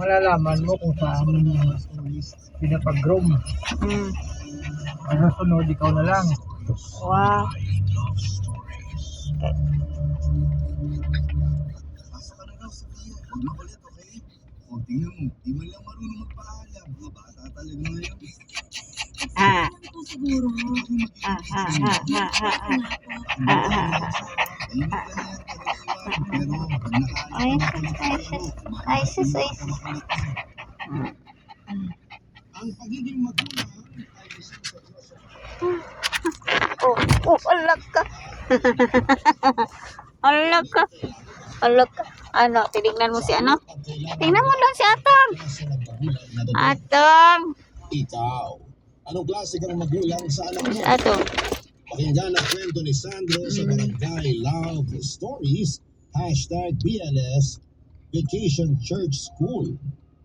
malalaman mo kung saan pinapag-groom. Ano sunod, ikaw na lang. Wow. O, tingnan mo, di man lang marunong magpaalam. Mga bata talaga ngayon. Ah. Siguro. Ah, ah, ah, ah, ah, ah. Ah, ah, ah. Ay, sus. Ang pagiging magulang ay isang sa Diyos. Alak ka. Alak ka. Alak ka. Ano, tinignan mo si ano? Tingnan mo doon si Atang. Atang. Ikaw, anong klase kang magulang sa anak mo? Atong. Pakinggan ang kwento ni Sandro sa Barangay Love Stories, #BLS Vacation Church School.